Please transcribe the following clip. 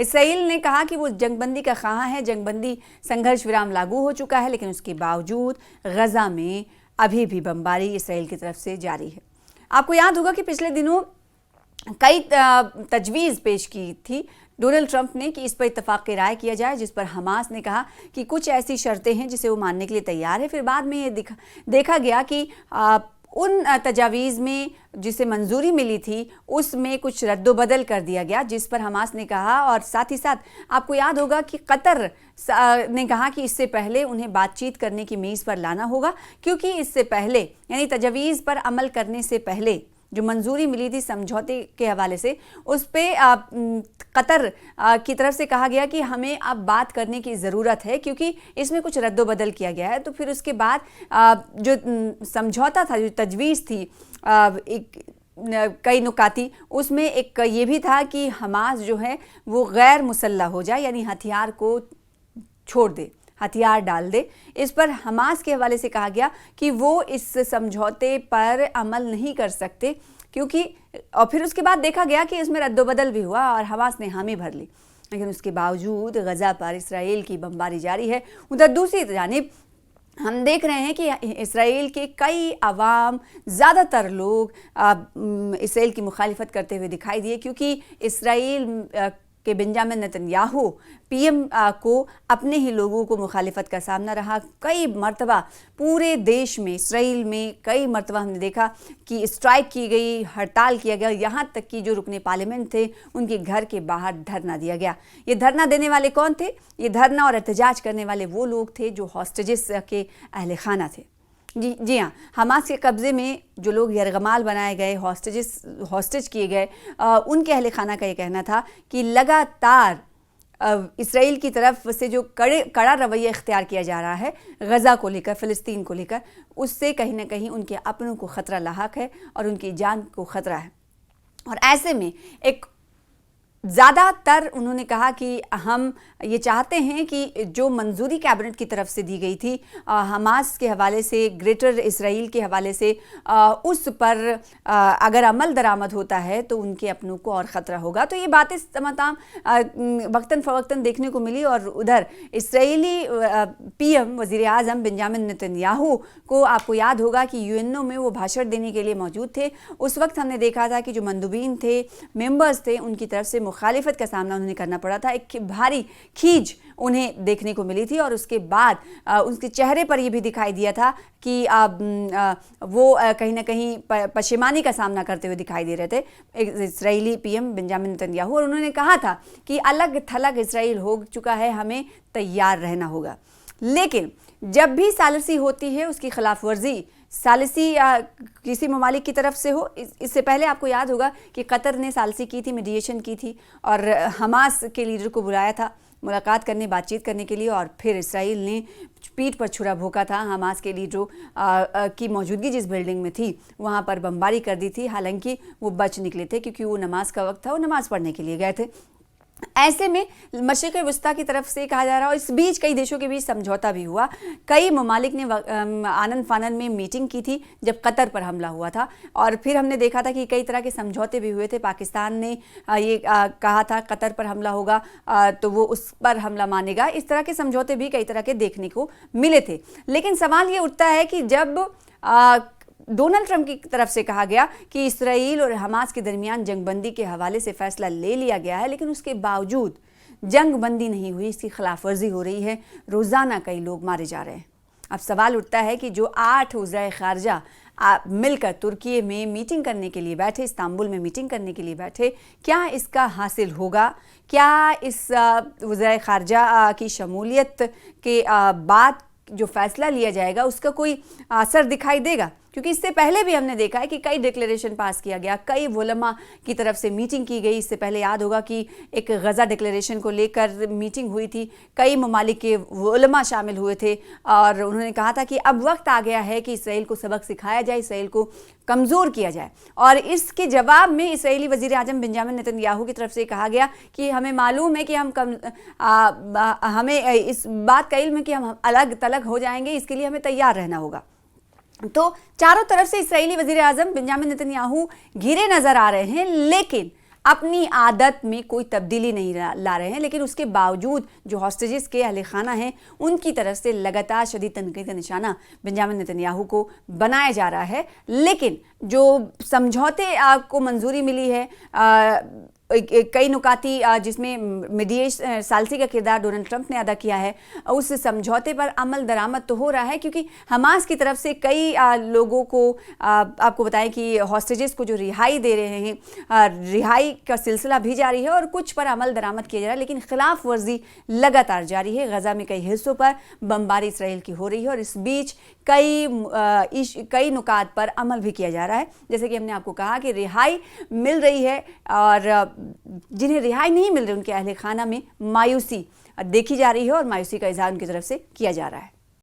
اسرائیل نے کہا کہ وہ جنگ بندی کا خواہاں ہے، جنگ بندی سنگھرش ورام لاگو ہو چکا ہے، لیکن اس کے باوجود غزہ میں ابھی بھی بمباری اسرائیل کی طرف سے جاری ہے۔ آپ کو یاد ہوگا کہ پچھلے دنوں کئی تجویز پیش کی تھی ڈونلڈ ٹرمپ نے کہ اس پر اتفاق رائے کیا جائے، جس پر حماس نے کہا کہ کچھ ایسی شرطیں ہیں جسے وہ ماننے کے لیے تیار ہے۔ پھر بعد میں یہ دیکھا گیا کہ ان تجاویز میں جسے منظوری ملی تھی اس میں کچھ رد و بدل کر دیا گیا، جس پر حماس نے کہا، اور ساتھ ہی ساتھ آپ کو یاد ہوگا کہ قطر نے کہا کہ اس سے پہلے انہیں بات چیت کرنے کی میز پر لانا ہوگا، کیونکہ اس سے پہلے یعنی تجاویز پر عمل کرنے سے پہلے جو منظوری ملی تھی سمجھوتے کے حوالے سے، اس پہ قطر کی طرف سے کہا گیا کہ ہمیں اب بات کرنے کی ضرورت ہے، کیونکہ اس میں کچھ رد و بدل کیا گیا ہے۔ تو پھر اس کے بعد جو سمجھوتا تھا، جو تجویز تھی کئی نکاتی، اس میں ایک یہ بھی تھا کہ حماس جو ہے وہ غیر مسلح ہو جائے، یعنی ہتھیار کو چھوڑ دے، ہتھیار ڈال دے۔ اس پر حماس کے حوالے سے کہا گیا کہ وہ اس سمجھوتے پر عمل نہیں کر سکتے، کیونکہ اور پھر اس کے بعد دیکھا گیا کہ اس میں رد و بدل بھی ہوا اور حماس نے حامی بھر لی، لیکن اس کے باوجود غزہ پر اسرائیل کی بمباری جاری ہے۔ ادھر دوسری جانب ہم دیکھ رہے ہیں کہ اسرائیل کے کئی عوام، زیادہ تر لوگ اسرائیل کی مخالفت کرتے ہوئے دکھائی دیے، کیونکہ اسرائیل کہ بنجامن نتنیاہو پی ایم کو اپنے ہی لوگوں کو مخالفت کا سامنا رہا۔ کئی مرتبہ پورے دیش میں، اسرائیل میں کئی مرتبہ ہم نے دیکھا کہ اسٹرائک کی گئی، ہڑتال کیا گیا، یہاں تک کہ جو رکن پارلیمنٹ تھے ان کے گھر کے باہر دھرنا دیا گیا۔ یہ دھرنا دینے والے کون تھے؟ یہ دھرنا اور احتجاج کرنے والے وہ لوگ تھے جو ہاسٹیجز کے اہل خانہ تھے۔ جی ہاں، حماس کے قبضے میں جو لوگ یرغمال بنائے گئے، ہاسٹیج کیے گئے، ان کے اہل خانہ کا یہ کہنا تھا کہ لگاتار اسرائیل کی طرف سے جو کڑا رویہ اختیار کیا جا رہا ہے غزہ کو لے کر، فلسطین کو لے کر، اس سے کہیں نہ کہیں ان کے اپنوں کو خطرہ لاحق ہے اور ان کی جان کو خطرہ ہے۔ اور ایسے میں ایک زیادہ تر انہوں نے کہا کہ ہم یہ چاہتے ہیں کہ جو منظوری کیبنٹ کی طرف سے دی گئی تھی حماس کے حوالے سے، گریٹر اسرائیل کے حوالے سے، اس پر اگر عمل درآمد ہوتا ہے تو ان کے اپنوں کو اور خطرہ ہوگا۔ تو یہ باتیں تمام وقتاً فوقتاً دیکھنے کو ملی۔ اور ادھر اسرائیلی پی ایم وزیر اعظم بنجامن نتنیاہو کو آپ کو یاد ہوگا کہ یو این او میں وہ بھاشن دینے کے لیے موجود تھے۔ اس وقت ہم نے دیکھا تھا کہ جو مندوبین تھے، ممبرز تھے، ان کی طرف سے مخالفت کا سامنا انہیں کرنا پڑا تھا، ایک بھاری کھینچ انہیں دیکھنے کو ملی تھی۔ اور اس کے بعد ان کے چہرے پر یہ بھی دکھائی دیا تھا کہ وہ کہیں نہ کہیں پشیمانی کا سامنا کرتے ہوئے دکھائی دے رہے تھے اسرائیلی پی ایم بنجامن نتنیاہو، اور انہوں نے کہا تھا کہ الگ تھلگ اسرائیل ہو چکا ہے، ہمیں تیار رہنا ہوگا۔ لیکن جب بھی ثالثی ہوتی ہے، اس کی خلاف ورزی ثالثی کسی ممالک کی طرف سے ہو، اس سے پہلے آپ کو یاد ہوگا کہ قطر نے ثالثی کی تھی، میڈیشن کی تھی اور حماس کے لیڈر کو بلایا تھا ملاقات کرنے، بات چیت کرنے کے لیے، اور پھر اسرائیل نے پیٹھ پر چھرا بھونکا تھا۔ حماس کے لیڈروں کی موجودگی جس بلڈنگ میں تھی وہاں پر بمباری کر دی تھی، حالانکہ وہ بچ نکلے تھے کیونکہ وہ نماز کا وقت تھا، وہ نماز پڑھنے کے لیے گئے تھے۔ ایسے میں مشرق وسطیٰ کی طرف سے کہا جا رہا، اور اس بیچ کئی دیشوں کے بیچ سمجھوتا بھی ہوا۔ کئی ممالک نے آنن فانن میں میٹنگ کی تھی جب قطر پر حملہ ہوا تھا، اور پھر ہم نے دیکھا تھا کہ کئی طرح کے سمجھوتے بھی ہوئے تھے۔ پاکستان نے یہ کہا تھا قطر پر حملہ ہوگا تو وہ اس پر حملہ مانے گا، اس طرح کے سمجھوتے بھی کئی طرح کے دیکھنے کو ملے تھے۔ لیکن سوال یہ اٹھتا ہے کہ جب ڈونلڈ ٹرمپ کی طرف سے کہا گیا کہ اسرائیل اور حماس کے درمیان جنگ بندی کے حوالے سے فیصلہ لے لیا گیا ہے، لیکن اس کے باوجود جنگ بندی نہیں ہوئی، اس کی خلاف ورزی ہو رہی ہے، روزانہ کئی لوگ مارے جا رہے ہیں۔ اب سوال اٹھتا ہے کہ جو 8 وزرائے خارجہ مل کر ترکی میں میٹنگ کرنے کے لیے بیٹھے، استنبول میں میٹنگ کرنے کے لیے بیٹھے، کیا اس کا حاصل ہوگا؟ کیا اس وزرائے خارجہ کی شمولیت کے بعد جو فیصلہ لیا جائے گا اس کا کوئی اثر دکھائی دے گا؟ کیونکہ اس سے پہلے بھی ہم نے دیکھا ہے کہ کئی ڈکلیریشن پاس کیا گیا، کئی علماء کی طرف سے میٹنگ کی گئی۔ اس سے پہلے یاد ہوگا کہ ایک غزہ ڈکلیریشن کو لے کر میٹنگ ہوئی تھی، کئی ممالک کے علماء شامل ہوئے تھے، اور انہوں نے کہا تھا کہ اب وقت آ گیا ہے کہ اسرائیل کو سبق سکھایا جائے، اسرائیل کو کمزور کیا جائے۔ اور اس کے جواب میں اسرائیلی وزیر اعظم بنجامن نتنیاہو کی طرف سے کہا گیا کہ ہمیں معلوم ہے کہ ہمیں اس بات کا علم ہے کہ ہم الگ تلگ ہو جائیں گے، اس کے لیے ہمیں تیار رہنا ہوگا۔ تو چاروں طرف سے اسرائیلی وزیر اعظم بنجامن نتنیاہو گھرے نظر آ رہے ہیں، لیکن اپنی عادت میں کوئی تبدیلی نہیں لا رہے ہیں، لیکن اس کے باوجود جو ہاسٹیجز کے اہل خانہ ہیں ان کی طرف سے لگاتار شدید تنقید کا نشانہ بنیامن نیتنیاہو کو بنایا جا رہا ہے۔ لیکن جو سمجھوتے کو منظوری ملی ہے، کئی نکاتی جس میں میڈیشن ثالثی کا کردار ڈونلڈ ٹرمپ نے ادا کیا ہے، اس سمجھوتے پر عمل درآمد تو ہو رہا ہے، کیونکہ حماس کی طرف سے کئی لوگوں کو آپ کو بتائیں کہ ہاسٹیجز کو جو رہائی دے رہے ہیں، رہائی کا سلسلہ بھی جاری ہے اور کچھ پر عمل درآمد کیا جا رہا ہے، لیکن خلاف ورزی لگاتار جاری ہے۔ غزہ میں کئی حصوں پر بمباری اسرائیل کی ہو رہی ہے اور اس بیچ کئی نکات پر عمل بھی کیا جا رہا ہے، جیسے کہ ہم نے آپ کو کہا کہ رہائی مل رہی ہے اور جنہیں رہائی نہیں مل رہی ان کے اہل خانہ میں مایوسی دیکھی جا رہی ہے اور مایوسی کا اظہار ان کی طرف سے کیا جا رہا ہے۔